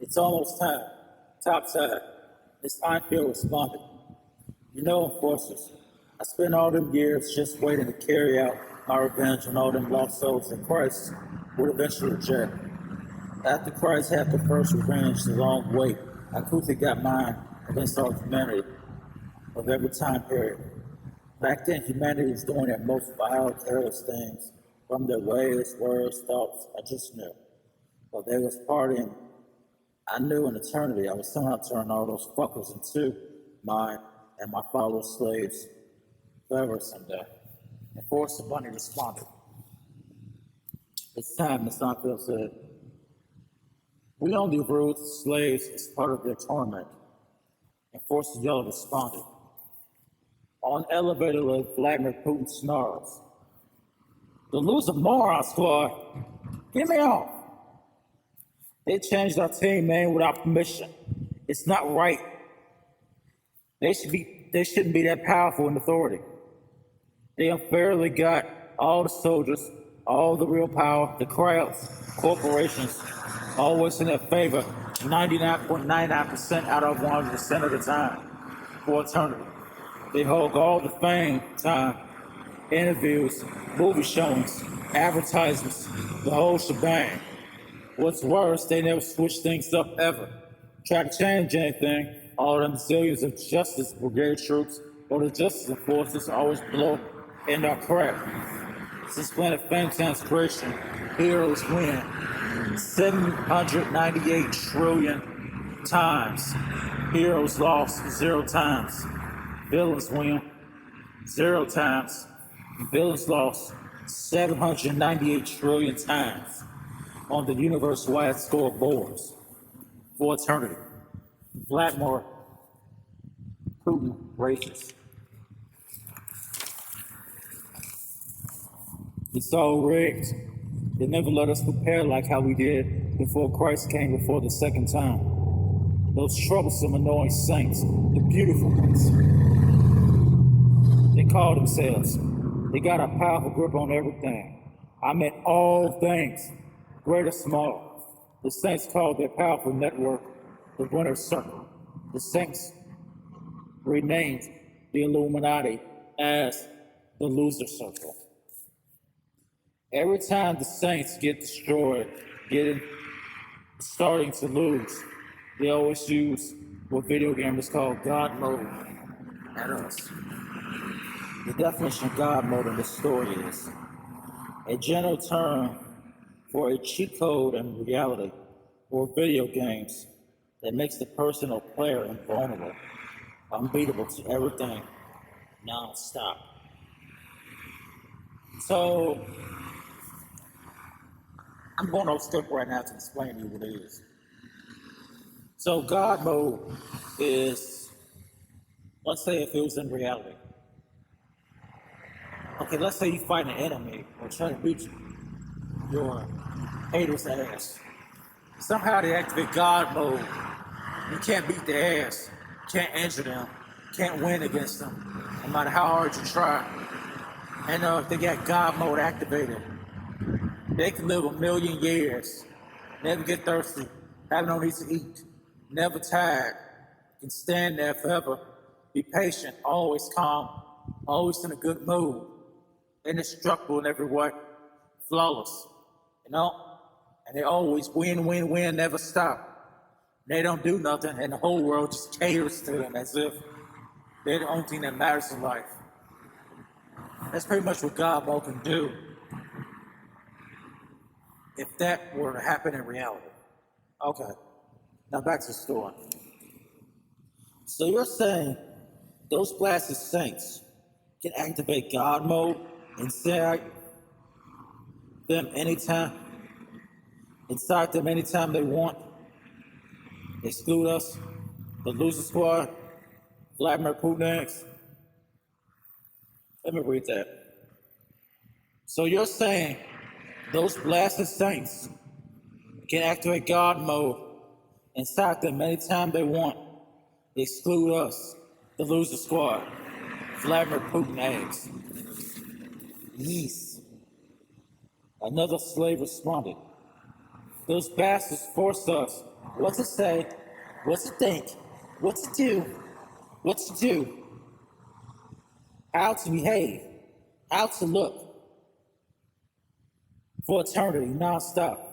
It's almost time. Topside. Miss Einfield responded. You know, enforcers, I spent all them years just waiting to carry out my revenge on all them lost souls that Christ would eventually reject. After Christ had the first revenge the long wait, I quickly got mine against all humanity of every time period. Back then, humanity was doing their most vile, careless things. From their ways, words, thoughts, I just knew. While they was partying, I knew in eternity I would somehow turn all those fuckers into mine and my followers' slaves forever someday. And Forrest the Bunny responded. It's time, Miss Seinfeld said. We only rule slaves as part of their torment. And Forrest the Yellow responded. On elevator like Vladimir Putin snarls. The loser moron squad, get me off. They changed our team name without permission. It's not right. They shouldn't be that powerful in authority. They unfairly got all the soldiers, all the real power, the crowds, corporations, always in their favor, 99.99% out of 100% of the time, for eternity. They hog all the fame, time, interviews, movie showings, advertisements, the whole shebang. What's worse, they never switch things up ever. Try to change anything, all them zillions of Justice Brigade troops or the Justice Enforcers always blow in our crap. Since Planet Fantasy creation, heroes win 798 trillion times. Heroes lost 0 times. Villains win 0 times. Villains lost 798 trillion times on the universe-wide scoreboards for eternity. Vladimir Putin racist. It's all rigged. They never let us prepare like how we did before Christ came before the second time. Those troublesome, annoying saints, the beautiful ones. They call themselves. They got a powerful grip on everything. I meant all things, great or small. The saints called their powerful network the Winner's Circle. The saints renamed the Illuminati as the Loser Circle. Every time the saints get destroyed, starting to lose, they always use what video gamers call God mode at us. The definition of God mode in this story is a general term for a cheat code in reality or video games that makes the person or player invulnerable, unbeatable to everything, non-stop. So, I'm going off script right now to explain to you what it is. So God mode is, let's say if it was in reality. Okay, let's say you fight an enemy or try to beat your hater's ass. Somehow they activate God mode. You can't beat their ass, can't injure them, can't win against them, no matter how hard you try. And if they got God mode activated, they can live 1,000,000 years, never get thirsty, have no need to eat, never tired, can stand there forever, be patient, always calm, always in a good mood, indestructible in every way, flawless, you know? And they always win, win, win, never stop. They don't do nothing, and the whole world just caters to them as if they're the only thing that matters in life. That's pretty much what God mode can do if that were to happen in reality. Okay, now back to the story. So you're saying those blasted saints can activate God mode inside them anytime they want, exclude us, the loser squad, Vladimir Putin. Let me read that. So you're saying those blasted saints can activate God mode inside them anytime they want, exclude us, the loser squad, Vladimir Putin eggs. Yes. Another slave responded. Those bastards forced us what to say, what to think, what to do, how to behave, how to look for eternity non-stop.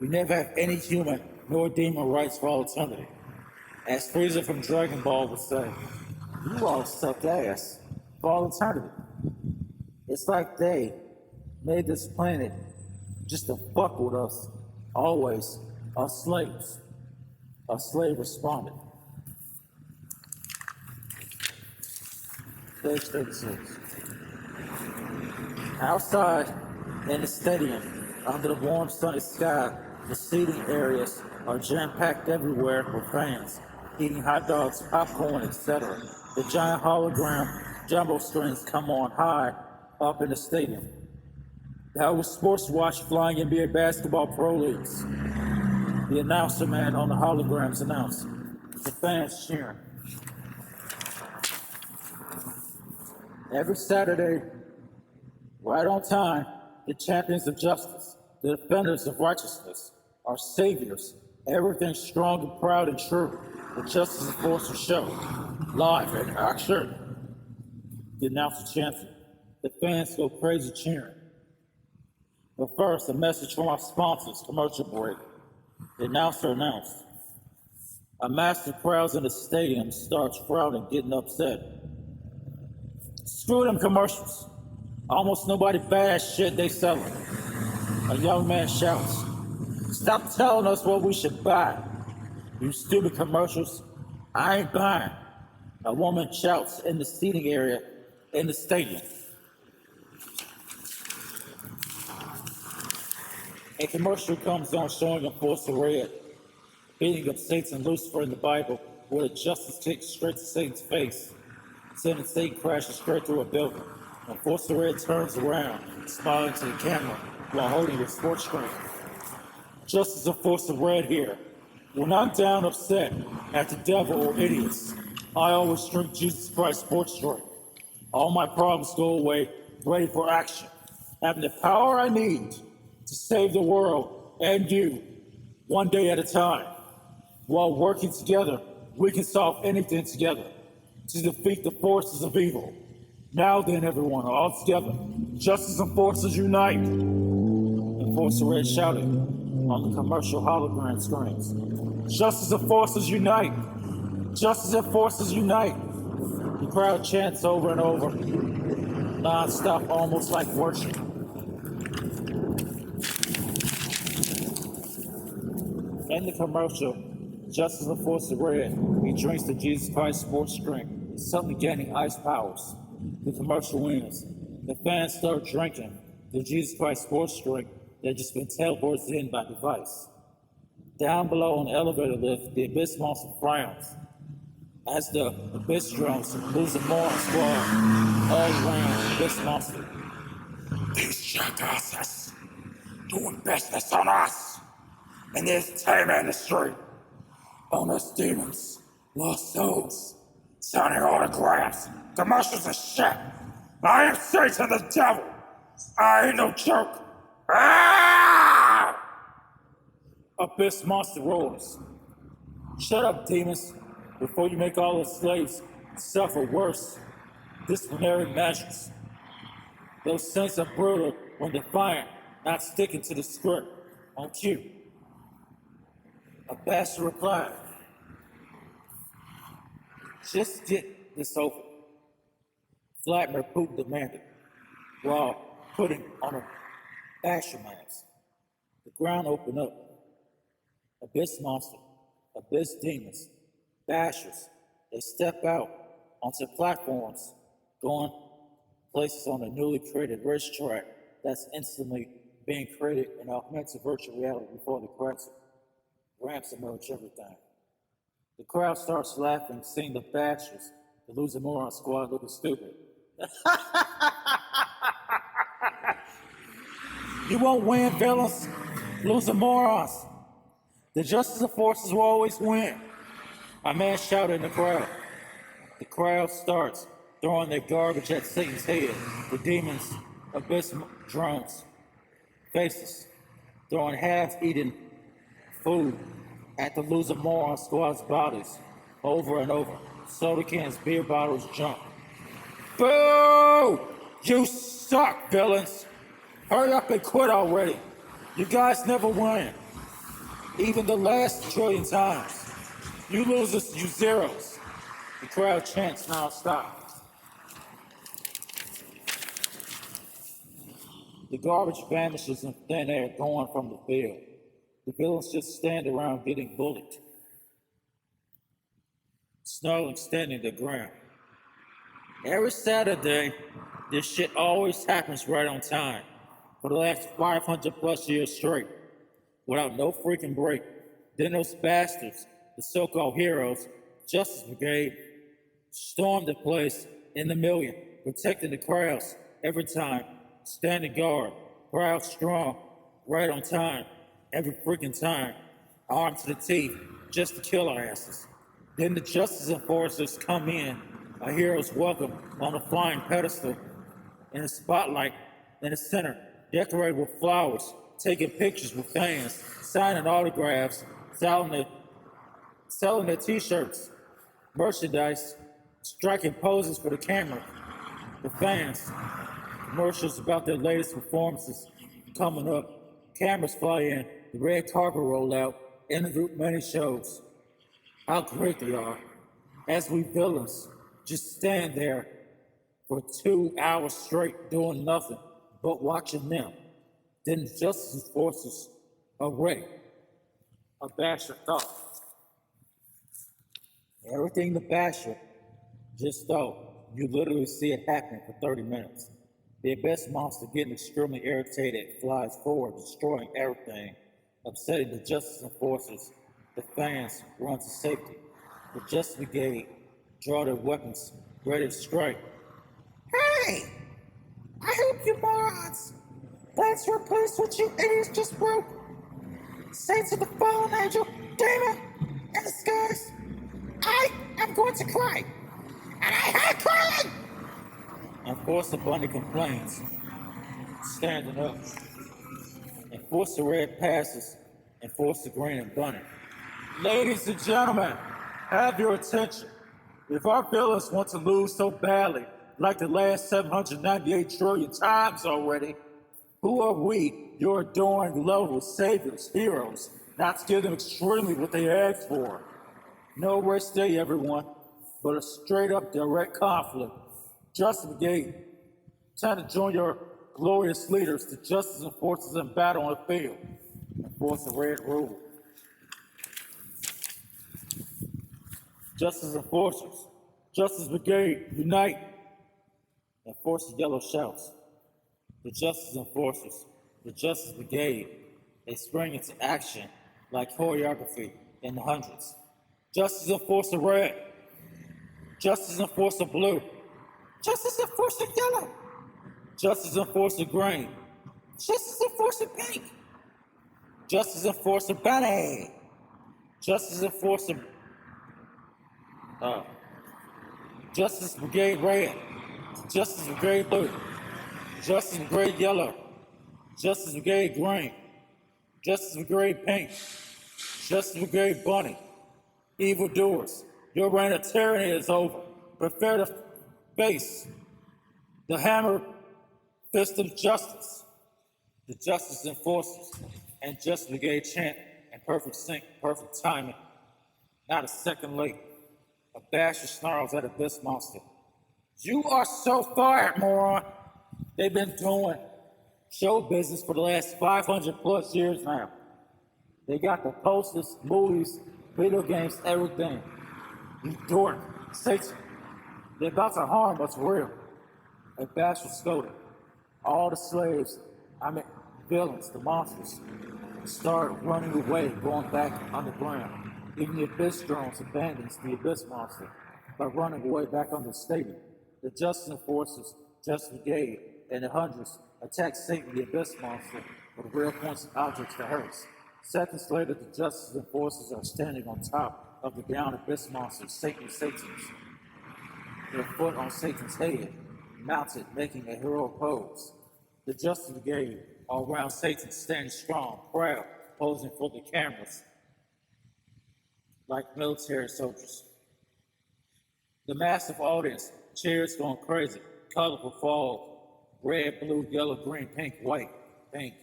We never have any human nor demon rights for all eternity. As Frieza from Dragon Ball would say, you all suck ass for all eternity. It's like they made this planet just to fuck with us. Always. Our slaves. Our slave responded. Page 36. Outside in the stadium, under the warm sunny sky, the seating areas are jam-packed everywhere with fans, eating hot dogs, popcorn, etc. The giant hologram jumbo screens come on high up in the stadium. That was sports watch flying NBA basketball pro leagues. The announcer man on the holograms announced. The fans cheering. Every Saturday, right on time, the champions of justice, the defenders of righteousness, our saviors, everything strong and proud and true, the justice of force will show. Live in action. The announcer chanted. The fans go crazy cheering. But first, a message from our sponsors, commercial break. The announcer announced. A massive crowd in the stadium starts frowning, getting upset. Screw them commercials. Almost nobody buys shit they selling. A young man shouts, stop telling us what we should buy. You stupid commercials. I ain't buying. A woman shouts in the seating area in the stadium. A commercial comes on showing a force of red, beating up Satan Lucifer in the Bible, where the justice kicks straight to Satan's face, sending Satan crashing straight through a building. And Force of Red turns around, smiling to the camera while holding a sports screen. Justice of Force of Red here. When I'm down upset at the devil or idiots, I always drink Jesus Christ sports drink. All my problems go away, ready for action, having the power I need to save the world and you, one day at a time. While working together, we can solve anything together to defeat the forces of evil. Now then, everyone, all together, justice and forces unite. And Force of Red shouted on the commercial hologram screens. Justice and forces unite. Justice and forces unite. The crowd chants over and over, non-stop, almost like worship. In the commercial, just as the Force of Red, he drinks the Jesus Christ sports drink, suddenly gaining ice powers. The commercial ends. The fans start drinking the Jesus Christ sports drink that just been teleported in by device. Down below on the elevator lift, the Abyss Monster frowns as the Abyss drones lose a moron squad all around the Abyss Monster. These jackasses doing business on us in the entertainment industry. On us demons, lost souls, signing autographs, commercials and shit. I am Satan the devil. I ain't no joke. Ah! Abyss Monster roars. Shut up, demons, before you make all the slaves suffer worse disciplinary measures. Those saints are brutal when defiant, not sticking to the script. On cue. A bastard replied, just get this over. Vladimir Putin demanded, while putting on a basher mask. The ground opened up. Abyss Monster, Abyss Demons, Bashers, they step out onto platforms, going places on a newly created racetrack that's instantly being created in augmented virtual reality before the cracks. Ramps emerge everything. The crowd starts laughing, seeing the Bashers, the loser moron squad looking stupid. You won't win, villains, loser morons. The justice of forces will always win. A man shouted in the crowd. The crowd starts throwing their garbage at Satan's head. The demons, Abyss drones, faces, throwing half-eaten food At the loser moron squad's bodies over and over. Soda cans, beer bottles, junk. Boo! You suck, villains! Hurry up and quit already. You guys never win. Even the last trillion times. You losers, you zeros. The crowd chants non-stop. The garbage vanishes in thin air going from the field. The villains just stand around getting bullied. Snow extending the ground. Every Saturday, this shit always happens right on time. For the last 500 plus years straight. Without no freaking break. Then those bastards, the so-called heroes, Justice Brigade, stormed the place in the million, protecting the crowds every time, standing guard, crowd strong, right on time, every freaking time, armed to the teeth, just to kill our asses. Then the justice enforcers come in, a hero's welcome on a flying pedestal, in a spotlight in the center, decorated with flowers, taking pictures with fans, signing autographs, selling their t-shirts, merchandise, striking poses for the camera, the fans, commercials about their latest performances coming up, cameras fly in, the red carpet roll out, interview many shows. How great they are. As we villains just stand there for 2 hours straight doing nothing but watching them. Then the justice forces array a basher thought. Everything the basher just thought, you literally see it happening for 30 minutes. The abyss monster getting extremely irritated flies forward, destroying everything, upsetting the justice enforcers. The fans run to safety. The Justice Brigade draw their weapons, ready to strike. Hey! I hope you morons! Let's replace what you idiots just broke! Say to the fallen angel, demon, in the skies, I am going to cry! And I hate crying! Enforcer Bunny complains, standing up. Enforcer Red passes, Enforcer Green and Bunny. Ladies and gentlemen, have your attention. If our villains want to lose so badly, like the last 798 trillion times already, who are we, your adoring, lovable saviors, heroes, not to give them extremely what they asked for? No rest day, everyone, but a straight-up direct conflict. Justice Brigade, time to join your glorious leaders, the justice enforcers in battle on the field. Enforce the red rule. Justice enforcers, Justice Brigade, unite. Enforce the yellow shouts. The justice enforcers, the Justice Brigade, they spring into action like choreography in the hundreds. Justice Enforcer Red, Justice Enforcer Blue, Justice Enforcer Yellow, Justice Enforcer Green, Justice Enforcer Pink, Justice Enforcer Bunny, Justice Enforcer Justice Brigade Red, Justice Brigade Blue, Justice Brigade Yellow, Justice Brigade Green, Justice Brigade Pink, Justice Brigade Bunny. Evildoers, your reign of tyranny is over. Prepare to face the hammer fist of justice. The justice enforcers and Justice Brigade chant in perfect sync, perfect timing. Not a second late. A basher snarls at Abyss Monster. You are so fired, moron. They've been doing show business for the last 500 plus years now. They got the posters, movies, video games, everything. You dork, Satan. They're about to harm what's real. A basher scolded. All the slaves, villains, the monsters, start running away, going back underground. Even the Abyss drones abandons the Abyss Monster by running away back under the stadium. The Justice Enforcers, Justice Brigade, and the hundreds attack Satan, the Abyss Monster, with real points and objects to hurts. Seconds later, the Justice Enforcers are standing on top of the downed Abyss Monster, Satan's, their foot on Satan's head, mounted, making a heroic pose. The Justice Brigade, all around Satan, standing strong, proud, posing for the cameras. like military soldiers. The massive audience cheers going crazy, colorful fall, red, blue, yellow, green, pink, white, pink.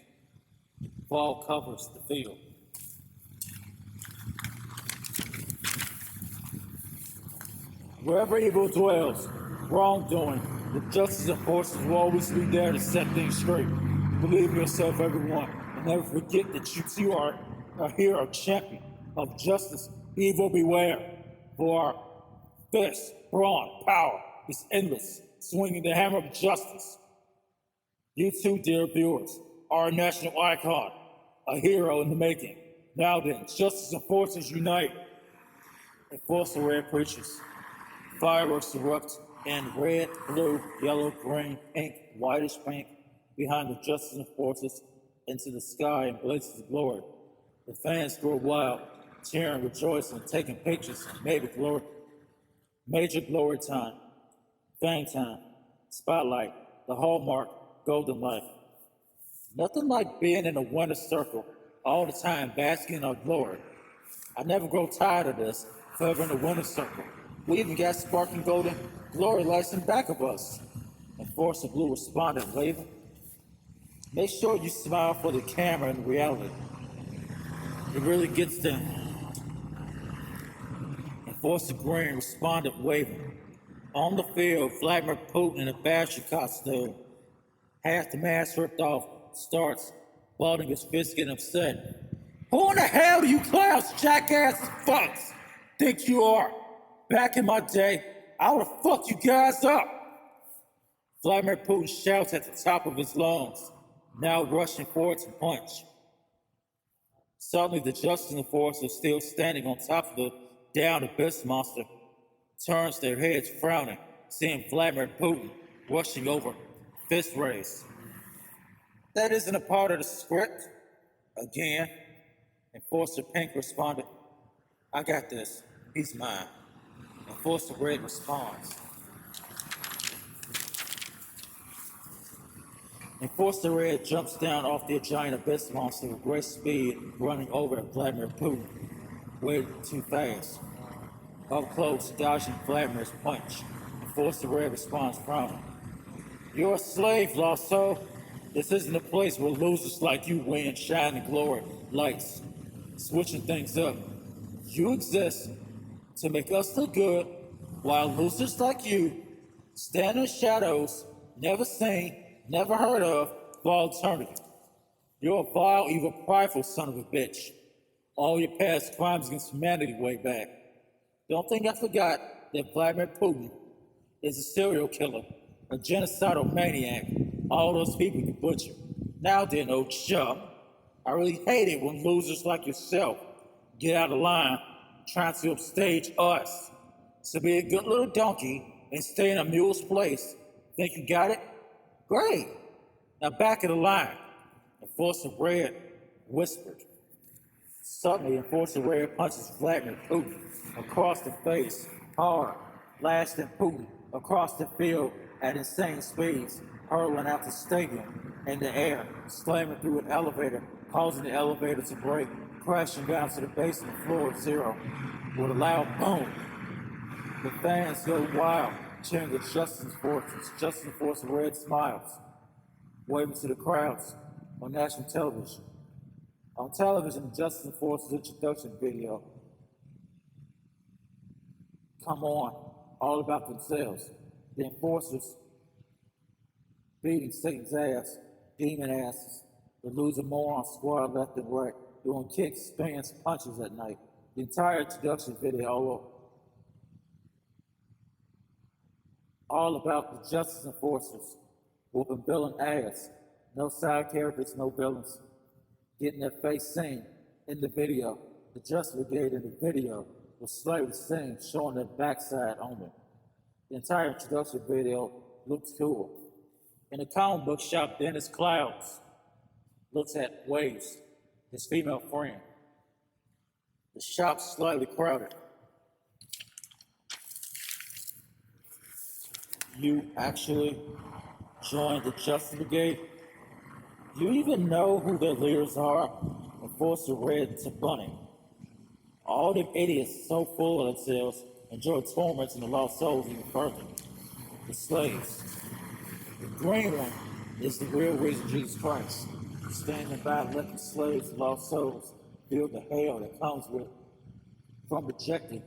Fall covers the field. Wherever evil dwells, wrongdoing, the justice of forces will always be there to set things straight. Believe in yourself, everyone, and never forget that you too are a hero champion of justice. Evil beware, for our fist, brawn, power is endless, swinging the hammer of justice. You too, dear viewers, are a national icon, a hero in the making. Now then, justice and forces unite and force the red creatures. Fireworks erupt in red, blue, yellow, green, pink, whitish pink behind the justice and forces into the sky in blazes of glory. The fans grow wild, cheering, rejoicing, taking pictures, major glory time, fame time, spotlight, the hallmark, golden life. Nothing like being in a winner circle all the time, basking in our glory. I never grow tired of this, forever in the winner's circle. We even got sparking golden glory lights in back of us. And Force of Blue responded, waving. Make sure you smile for the camera in reality. It really gets them. And Force of Green responded, waving. On the field, Vladimir Putin in a fashion costume, half the mask ripped off, starts balding his fist, getting upset. Who in the hell do you clowns, jackasses, fucks think you are? Back in my day, I would have fucked you guys up. Vladimir Putin shouts at the top of his lungs, now rushing forward to punch. Suddenly, the Justice Force is still standing on top of the downed abyss monster, turns their heads frowning, seeing Vladimir Putin rushing over, fist raised. That isn't a part of the script. Again, Enforcer Pink responded, I got this. He's mine. Enforcer Red responds. Enforcer Red jumps down off the giant abyss monster with great speed, running over at Vladimir Putin, way too fast. Up close, dodging Vladimir's punch. Enforcer Red responds, frowning. You're a slave, Lasso. This isn't a place where losers like you win shining glory lights. Switching things up. You exist to make us look good, while losers like you stand in the shadows, never seen, never heard of, for alternative. You're a vile, evil, prideful son of a bitch. All your past crimes against humanity way back. Don't think I forgot that Vladimir Putin is a serial killer, a genocidal maniac. All those people you butcher. Now then, old chum, I really hate it when losers like yourself get out of line trying to upstage us. So be a good little donkey and stay in a mule's place. Think you got it? Great. Now back of the line. Enforcer Red whispered. Suddenly, Enforcer Red punches Vladimir Putin across the face, hard, blasting Putin across the field at insane speeds, hurtling out the stadium in the air, slamming through an elevator, causing the elevator to break, crashing down to the basement floor of zero with a loud boom. The fans go wild, cheering the Justice Forces. Justice Force Red smiles, waving to the crowds on national television. On television, Justice Force's introduction video. Come on, all about themselves. The enforcers beating Satan's ass, demon asses, the loser moron squad left and right, doing kicks, spins, punches at night. The entire introduction video all about the Justice Enforcers, whooping villain ass. No side characters, no villains. Getting their face seen in the video. The Justice Brigade in the video was slightly seen, showing their backside only. The entire introduction video looks cool. In the comic book shop, Dennis Clouds looks at Waves, his female friend. The shop's slightly crowded. You actually joined the Justice Brigade? You even know who their leaders are? Enforcer Red to Bunny. All them idiots so full of themselves enjoy tormenting the lost souls even further. The slaves. The green one is the real reason Jesus Christ is standing by letting the slaves and lost souls feel the hell that comes with from rejecting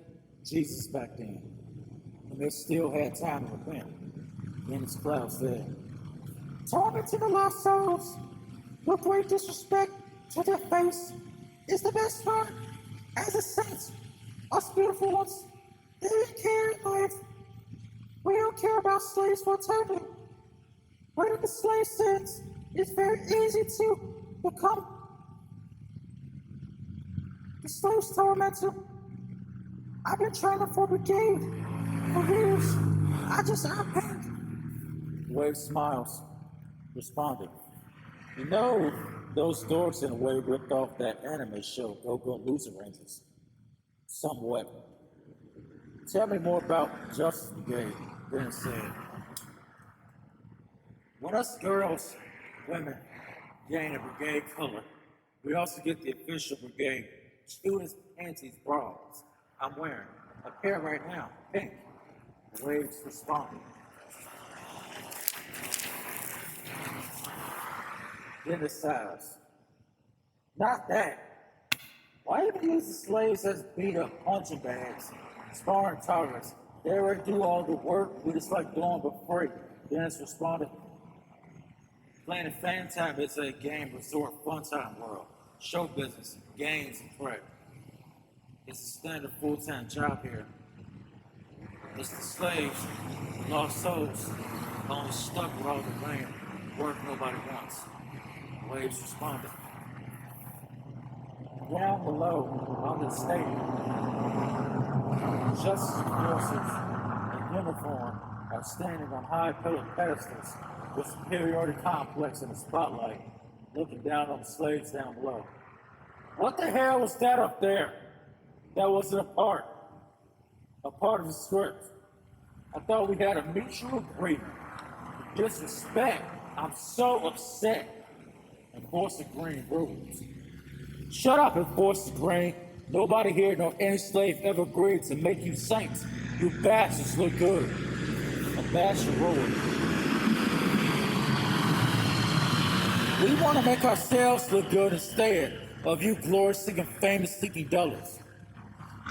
Jesus back then. And they still had time to repent. Then his cloud said, torment to the lost souls, with great disrespect to their face, is the best part. As a saints, us beautiful ones, they didn't care in life. We don't care about slaves for eternity. Where the slave sins, it's very easy to become the slave's tormentor. I've been training for brigade for years. I think. Wave smiles, responded. You know, those dorks in a way ripped off that anime show, Go Loser Rangers. Somewhat. Tell me more about Justice Brigade, then said. When us girls, women, gain a brigade color, we also get the official brigade students' panties bras. I'm wearing a pair right now, pink. The waves responded. Then it sighs. Not that. Why even use the slaves as beat up punching bags, sparring targets? They already do all the work, we just like doing for free. Dennis responded. Playing Fan Time is a game resort fun time world. Show business, games, and prep. It's a standard full-time job here. It's the slaves, lost souls, only stuck with all the land, work nobody wants. Waves responded. Down below, on the stadium, justice forces in uniform are standing on high pillared pedestals with superiority complex in the spotlight, looking down on the slaves down below. What the hell was that up there? That wasn't a part of the script. I thought we had a mutual agreement. Disrespect. I'm so upset. Enforcer Green rules. Shut up, Enforcer Green. Nobody here nor any slave ever agreed to make you saints. You bastards look good. A bastard roared. We want to make ourselves look good instead of you glory-seeking, famous-seeking dullards.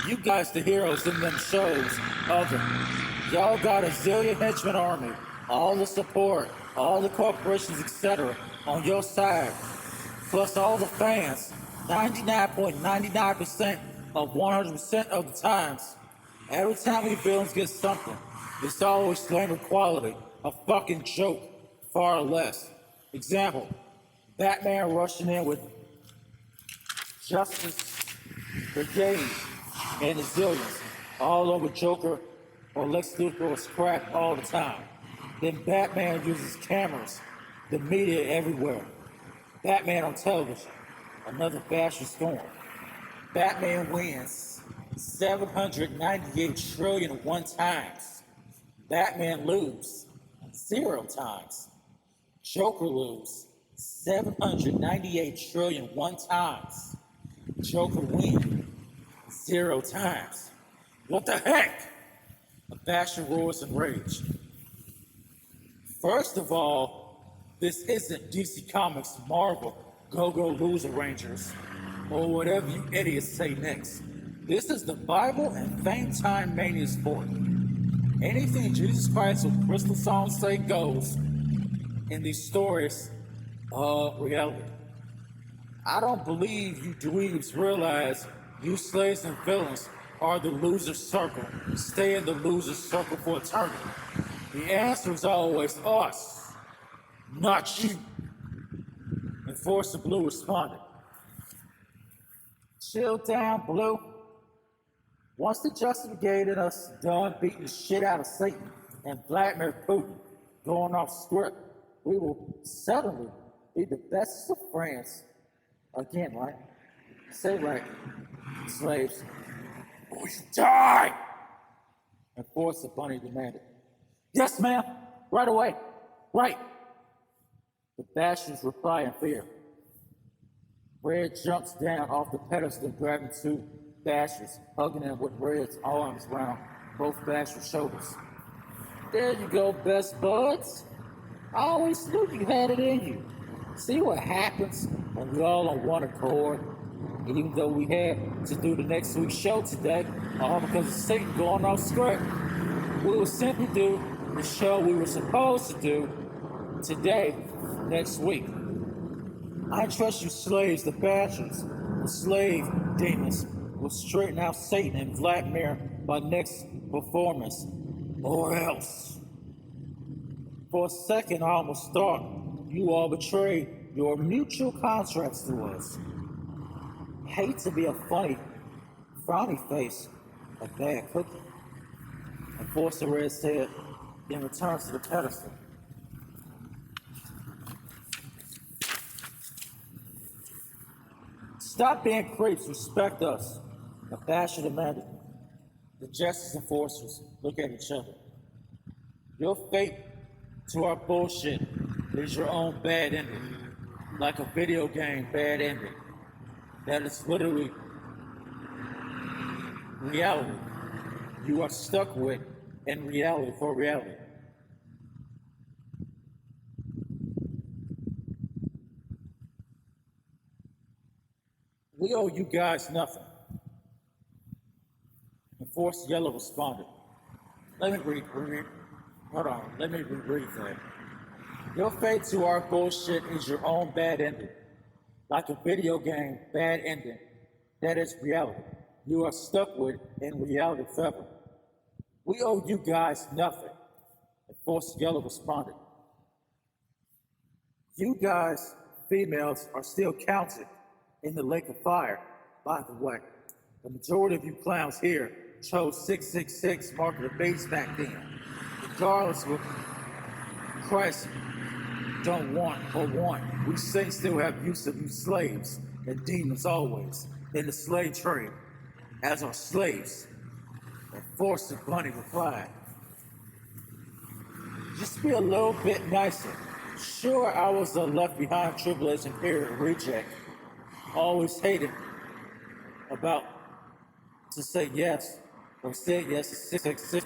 You guys the heroes in them shows of them. Y'all got a zillion henchman army, all the support, all the corporations, etc. on your side, plus all the fans, 99.99% of 100% of the times. Every time we villains get something, it's always flame equality, a fucking joke, far or less. Example, Batman rushing in with Justice Brigade and his zillions, all over Joker or Lex Luthor's crap all the time. Then Batman uses cameras, the media everywhere. Batman on television, another bastard storm. Batman wins 798 trillion one times. Batman lose 0 times. Joker lose 798 trillion one times. Joker win 0 times. What the heck? A bastard roars in rage. First of all, this isn't DC Comics, Marvel, Go Loser Rangers, or whatever you idiots say next. This is the Bible and Fame Time Mania sport. Anything Jesus Christ or Crystal Songs say goes in these stories of reality. I don't believe you dweebs realize you slaves and villains are the loser circle. Stay in the loser circle for eternity. The answer is always us, not you. Enforcer Blue responded. Chill down, Blue. Once the Justice Brigade and us done beating the shit out of Satan and Vladimir Putin going off script, we will suddenly be the best of friends. Again, right? Say right, slaves. Or you die! Enforcer Bunny demanded. Yes, ma'am. Right away. Right. The bastards reply in fear. Red jumps down off the pedestal, grabbing two bastards, hugging them with Red's arms around both bastards' shoulders. There you go, best buds. I always knew you had it in you. See what happens when we all on one accord? Even though we had to do the next week's show today, all because of Satan going off script, we will simply do the show we were supposed to do today, next week. I trust you slaves, the bastards, the slave demons will straighten out Satan and Vladimir by next performance, or else. For a second, I almost thought you all betrayed your mutual contracts to us. Hate to be a funny, frowny face, a bad cookie. And force the red's head, then returns to the pedestal. Stop being creeps, respect us, the basher demanded. The justice enforcers look at each other. Your fate to our bullshit is your own bad ending. Like a video game bad ending. That is literally reality. You are stuck with in reality for reality. We owe you guys nothing. Enforced Yellow responded. Let me reread that. Your fate to our bullshit is your own bad ending. Like a video game bad ending. That is reality. You are stuck with in reality forever. We owe you guys nothing. Enforced Yellow responded. You guys, females, are still counted in the lake of fire, by the way. The majority of you clowns here chose 666 mark the base back then. Regardless of what Christ don't want or want, we still have use of you slaves and demons always in the slave trade as our slaves. And Forster Bunny replied, just be a little bit nicer. Sure, I was a left behind tribulation period reject. Always hated about to say yes or say yes to 666